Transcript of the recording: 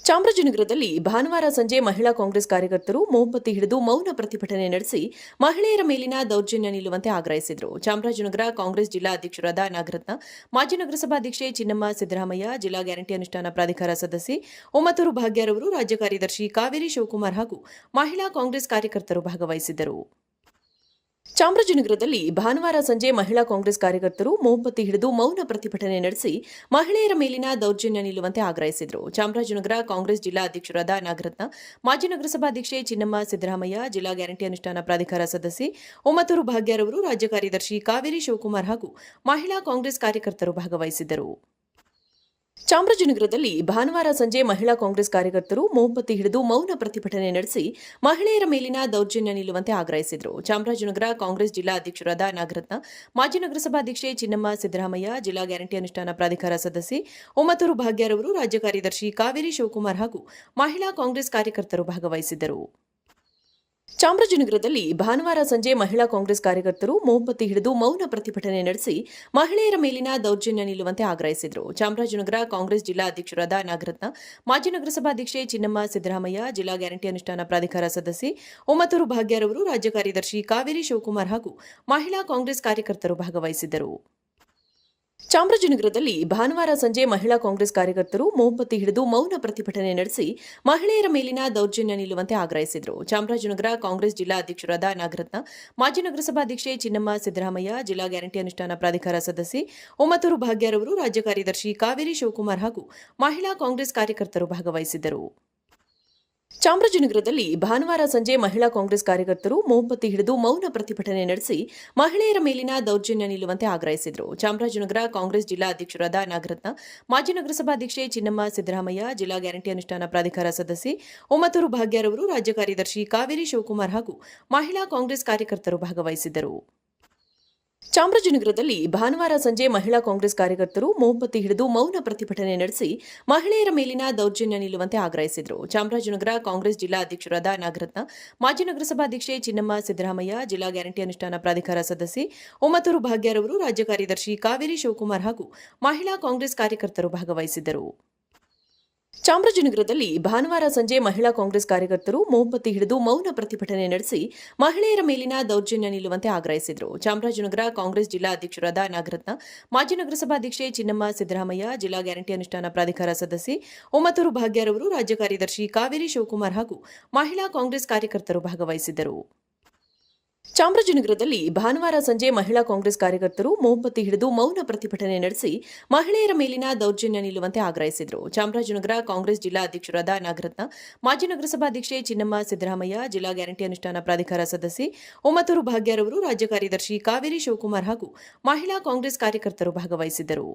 ಚಾಮರಾಜನಗರದಲ್ಲಿ ಭಾನುವಾರ ಸಂಜೆ ಮಹಿಳಾ ಕಾಂಗ್ರೆಸ್ ಕಾರ್ಯಕರ್ತರು ಮೊಂಬತ್ತಿ ಹಿಡಿದು ಮೌನ ಪ್ರತಿಭಟನೆ ನಡೆಸಿ ಮಹಿಳೆಯರ ಮೇಲಿನ ದೌರ್ಜನ್ಯ ನಿಲ್ಲುವಂತೆ ಆಗ್ರಹಿಸಿದರು. ಚಾಮರಾಜನಗರ ಕಾಂಗ್ರೆಸ್ ಜಿಲ್ಲಾ ಅಧ್ಯಕ್ಷರಾದ ನಾಗರತ್ನ, ಮಾಜಿ ನಗರಸಭಾಧ್ಯಕ್ಷೆ ಚಿನ್ನಮ್ಮ ಸಿದ್ದರಾಮಯ್ಯ, ಜಿಲ್ಲಾ ಗ್ಯಾರಂಟಿ ಅನುಷ್ಠಾನ ಪ್ರಾಧಿಕಾರ ಸದಸ್ಯೆ ಒಮ್ಮತ್ತೂರು ಭಾಗ್ಯರವರು, ರಾಜ್ಯ ಕಾರ್ಯದರ್ಶಿ ಕಾವೇರಿ ಶಿವಕುಮಾರ್ ಹಾಗೂ ಮಹಿಳಾ ಕಾಂಗ್ರೆಸ್ ಕಾರ್ಯಕರ್ತರು ಭಾಗವಹಿಸಿದ್ದರು. ಚಾಮರಾಜನಗರದಲ್ಲಿ ಭಾನುವಾರ ಸಂಜೆ ಮಹಿಳಾ ಕಾಂಗ್ರೆಸ್ ಕಾರ್ಯಕರ್ತರು ಮೊಂಬತ್ತಿ ಹಿಡಿದು ಮೌನ ಪ್ರತಿಭಟನೆ ನಡೆಸಿ ಮಹಿಳೆಯರ ಮೇಲಿನ ದೌರ್ಜನ್ಯ ನಿಲ್ಲುವಂತೆ ಆಗ್ರಹಿಸಿದರು. ಚಾಮರಾಜನಗರ ಕಾಂಗ್ರೆಸ್ ಜಿಲ್ಲಾ ಅಧ್ಯಕ್ಷರಾದ ನಾಗರತ್ನ, ಮಾಜಿ ನಗರಸಭಾಧ್ಯಕ್ಷೆ ಚಿನ್ನಮ್ಮ ಸಿದ್ದರಾಮಯ್ಯ, ಜಿಲ್ಲಾ ಗ್ಯಾರಂಟಿ ಅನುಷ್ಠಾನ ಪ್ರಾಧಿಕಾರ ಸದಸ್ಯೆ ಒಮ್ಮತ್ತೂರು ಭಾಗ್ಯರವರು, ರಾಜ್ಯ ಕಾರ್ಯದರ್ಶಿ ಕಾವೇರಿ ಶಿವಕುಮಾರ್ ಹಾಗೂ ಮಹಿಳಾ ಕಾಂಗ್ರೆಸ್ ಕಾರ್ಯಕರ್ತರು ಭಾಗವಹಿಸಿದ್ದರು. ಚಾಮರಾಜನಗರದಲ್ಲಿ ಭಾನುವಾರ ಸಂಜೆ ಮಹಿಳಾ ಕಾಂಗ್ರೆಸ್ ಕಾರ್ಯಕರ್ತರು ಮೊಂಬತ್ತಿ ಹಿಡಿದು ಮೌನ ಪ್ರತಿಭಟನೆ ನಡೆಸಿ ಮಹಿಳೆಯರ ಮೇಲಿನ ದೌರ್ಜನ್ಯ ನಿಲ್ಲುವಂತೆ ಆಗ್ರಹಿಸಿದರು. ಚಾಮರಾಜನಗರ ಕಾಂಗ್ರೆಸ್ ಜಿಲ್ಲಾ ಅಧ್ಯಕ್ಷರಾದ ನಾಗರತ್ನ, ಮಾಜಿ ನಗರಸಭಾಧ್ಯಕ್ಷೆ ಚಿನ್ನಮ್ಮ ಸಿದ್ದರಾಮಯ್ಯ, ಜಿಲ್ಲಾ ಗ್ಯಾರಂಟಿ ಅನುಷ್ಠಾನ ಪ್ರಾಧಿಕಾರ ಸದಸ್ಯೆ ಒಮ್ಮತ್ತೂರು ಭಾಗ್ಯರವರು, ರಾಜ್ಯ ಕಾರ್ಯದರ್ಶಿ ಕಾವೇರಿ ಶಿವಕುಮಾರ್ ಹಾಗೂ ಮಹಿಳಾ ಕಾಂಗ್ರೆಸ್ ಕಾರ್ಯಕರ್ತರು ಭಾಗವಹಿಸಿದ್ದರು. ಚಾಮರಾಜನಗರದಲ್ಲಿ ಭಾನುವಾರ ಸಂಜೆ ಮಹಿಳಾ ಕಾಂಗ್ರೆಸ್ ಕಾರ್ಯಕರ್ತರು ಮೊಂಬತ್ತಿ ಹಿಡಿದು ಮೌನ ಪ್ರತಿಭಟನೆ ನಡೆಸಿ ಮಹಿಳೆಯರ ಮೇಲಿನ ದೌರ್ಜನ್ಯ ನಿಲ್ಲುವಂತೆ ಆಗ್ರಹಿಸಿದರು. ಚಾಮರಾಜನಗರ ಕಾಂಗ್ರೆಸ್ ಜಿಲ್ಲಾ ಅಧ್ಯಕ್ಷರಾದ ನಾಗರತ್ನ, ಮಾಜಿ ನಗರಸಭಾಧ್ಯಕ್ಷೆ ಚಿನ್ನಮ್ಮ ಸಿದ್ದರಾಮಯ್ಯ, ಜಿಲ್ಲಾ ಗ್ಯಾರಂಟಿ ಅನುಷ್ಠಾನ ಪ್ರಾಧಿಕಾರ ಸದಸ್ಯೆ ಒಮ್ಮತ್ತೂರು ಭಾಗ್ಯರವರು, ರಾಜ್ಯ ಕಾರ್ಯದರ್ಶಿ ಕಾವೇರಿ ಶಿವಕುಮಾರ್ ಹಾಗೂ ಮಹಿಳಾ ಕಾಂಗ್ರೆಸ್ ಕಾರ್ಯಕರ್ತರು ಭಾಗವಹಿಸಿದ್ದರು. ಚಾಮರಾಜನಗರದಲ್ಲಿ ಭಾನುವಾರ ಸಂಜೆ ಮಹಿಳಾ ಕಾಂಗ್ರೆಸ್ ಕಾರ್ಯಕರ್ತರು ಮೊಂಬತ್ತಿ ಹಿಡಿದು ಮೌನ ಪ್ರತಿಭಟನೆ ನಡೆಸಿ ಮಹಿಳೆಯರ ಮೇಲಿನ ದೌರ್ಜನ್ಯ ನಿಲ್ಲುವಂತೆ ಆಗ್ರಹಿಸಿದರು. ಚಾಮರಾಜನಗರ ಕಾಂಗ್ರೆಸ್ ಜಿಲ್ಲಾ ಅಧ್ಯಕ್ಷರಾದ ನಾಗರತ್ನ, ಮಾಜಿ ನಗರಸಭಾಧ್ಯಕ್ಷೆ ಚಿನ್ನಮ್ಮ ಸಿದ್ದರಾಮಯ್ಯ, ಜಿಲ್ಲಾ ಗ್ಯಾರಂಟಿ ಅನುಷ್ಠಾನ ಪ್ರಾಧಿಕಾರ ಸದಸ್ಯೆ ಒಮ್ಮತ್ತೂರು ಭಾಗ್ಯರವರು, ರಾಜ್ಯ ಕಾರ್ಯದರ್ಶಿ ಕಾವೇರಿ ಶಿವಕುಮಾರ್ ಹಾಗೂ ಮಹಿಳಾ ಕಾಂಗ್ರೆಸ್ ಕಾರ್ಯಕರ್ತರು ಭಾಗವಹಿಸಿದ್ದರು. ಚಾಮರಾಜನಗರದಲ್ಲಿ ಭಾನುವಾರ ಸಂಜೆ ಮಹಿಳಾ ಕಾಂಗ್ರೆಸ್ ಕಾರ್ಯಕರ್ತರು ಮೊಂಬತ್ತಿ ಹಿಡಿದು ಮೌನ ಪ್ರತಿಭಟನೆ ನಡೆಸಿ ಮಹಿಳೆಯರ ಮೇಲಿನ ದೌರ್ಜನ್ಯ ನಿಲ್ಲುವಂತೆ ಆಗ್ರಹಿಸಿದರು. ಚಾಮರಾಜನಗರ ಕಾಂಗ್ರೆಸ್ ಜಿಲ್ಲಾ ಅಧ್ಯಕ್ಷರಾದ ನಾಗರತ್ನ, ಮಾಜಿ ನಗರಸಭಾಧ್ಯಕ್ಷೆ ಚಿನ್ನಮ್ಮ ಸಿದ್ದರಾಮಯ್ಯ, ಜಿಲ್ಲಾ ಗ್ಯಾರಂಟಿ ಅನುಷ್ಠಾನ ಪ್ರಾಧಿಕಾರ ಸದಸ್ಯೆ ಒಮ್ಮತ್ತೂರು ಭಾಗ್ಯರವರು, ರಾಜ್ಯ ಕಾರ್ಯದರ್ಶಿ ಕಾವೇರಿ ಶಿವಕುಮಾರ್ ಹಾಗೂ ಮಹಿಳಾ ಕಾಂಗ್ರೆಸ್ ಕಾರ್ಯಕರ್ತರು ಭಾಗವಹಿಸಿದ್ದರು. ಚಾಮರಾಜನಗರದಲ್ಲಿ ಭಾನುವಾರ ಸಂಜೆ ಮಹಿಳಾ ಕಾಂಗ್ರೆಸ್ ಕಾರ್ಯಕರ್ತರು ಮೊಂಬತ್ತಿ ಹಿಡಿದು ಮೌನ ಪ್ರತಿಭಟನೆ ನಡೆಸಿ ಮಹಿಳೆಯರ ಮೇಲಿನ ದೌರ್ಜನ್ಯ ನಿಲ್ಲುವಂತೆ ಆಗ್ರಹಿಸಿದರು. ಚಾಮರಾಜನಗರ ಕಾಂಗ್ರೆಸ್ ಜಿಲ್ಲಾ ಅಧ್ಯಕ್ಷರಾದ ನಾಗರತ್ನ, ಮಾಜಿ ನಗರಸಭಾಧ್ಯಕ್ಷೆ ಚಿನ್ನಮ್ಮ ಸಿದ್ದರಾಮಯ್ಯ, ಜಿಲ್ಲಾ ಗ್ಯಾರಂಟಿ ಅನುಷ್ಠಾನ ಪ್ರಾಧಿಕಾರ ಸದಸ್ಯೆ ಒಮ್ಮತ್ತೂರು ಭಾಗ್ಯರವರು, ರಾಜ್ಯ ಕಾರ್ಯದರ್ಶಿ ಕಾವೇರಿ ಶಿವಕುಮಾರ್ ಹಾಗೂ ಮಹಿಳಾ ಕಾಂಗ್ರೆಸ್ ಕಾರ್ಯಕರ್ತರು ಭಾಗವಹಿಸಿದ್ದರು. ಚಾಮರಾಜನಗರದಲ್ಲಿ ಭಾನುವಾರ ಸಂಜೆ ಮಹಿಳಾ ಕಾಂಗ್ರೆಸ್ ಕಾರ್ಯಕರ್ತರು ಮೊಂಬತ್ತಿ ಹಿಡಿದು ಮೌನ ಪ್ರತಿಭಟನೆ ನಡೆಸಿ ಮಹಿಳೆಯರ ಮೇಲಿನ ದೌರ್ಜನ್ಯ ನಿಲ್ಲುವಂತೆ ಆಗ್ರಹಿಸಿದರು. ಚಾಮರಾಜನಗರ ಕಾಂಗ್ರೆಸ್ ಜಿಲ್ಲಾ ಅಧ್ಯಕ್ಷರಾದ ನಾಗರತ್ನ, ಮಾಜಿ ನಗರಸಭಾಧ್ಯಕ್ಷೆ ಚಿನ್ನಮ್ಮ ಸಿದ್ದರಾಮಯ್ಯ, ಜಿಲ್ಲಾ ಗ್ಯಾರಂಟಿ ಅನುಷ್ಠಾನ ಪ್ರಾಧಿಕಾರ ಸದಸ್ಯೆ ಒಮ್ಮತ್ತೂರು ಭಾಗ್ಯರವರು, ರಾಜ್ಯ ಕಾರ್ಯದರ್ಶಿ ಕಾವೇರಿ ಶಿವಕುಮಾರ್ ಹಾಗೂ ಮಹಿಳಾ ಕಾಂಗ್ರೆಸ್ ಕಾರ್ಯಕರ್ತರು ಭಾಗವಹಿಸಿದ್ದರು. ಚಾಮರಾಜನಗರದಲ್ಲಿ ಭಾನುವಾರ ಸಂಜೆ ಮಹಿಳಾ ಕಾಂಗ್ರೆಸ್ ಕಾರ್ಯಕರ್ತರು ಮೊಂಬತ್ತಿ ಹಿಡಿದು ಮೌನ ಪ್ರತಿಭಟನೆ ನಡೆಸಿ ಮಹಿಳೆಯರ ಮೇಲಿನ ದೌರ್ಜನ್ಯ ನಿಲ್ಲುವಂತೆ ಆಗ್ರಹಿಸಿದರು. ಚಾಮರಾಜನಗರ ಕಾಂಗ್ರೆಸ್ ಜಿಲ್ಲಾ ಅಧ್ಯಕ್ಷರಾದ ನಾಗರತ್ನ, ಮಾಜಿ ನಗರಸಭಾಧ್ಯಕ್ಷೆ ಚಿನ್ನಮ್ಮ ಸಿದ್ದರಾಮಯ್ಯ, ಜಿಲ್ಲಾ ಗ್ಯಾರಂಟಿ ಅನುಷ್ಠಾನ ಪ್ರಾಧಿಕಾರ ಸದಸ್ಯೆ ಒಮ್ಮತ್ತೂರು ಭಾಗ್ಯರವರು, ರಾಜ್ಯ ಕಾರ್ಯದರ್ಶಿ ಕಾವೇರಿ ಶಿವಕುಮಾರ್ ಹಾಗೂ ಮಹಿಳಾ ಕಾಂಗ್ರೆಸ್ ಕಾರ್ಯಕರ್ತರು ಭಾಗವಹಿಸಿದ್ದರು.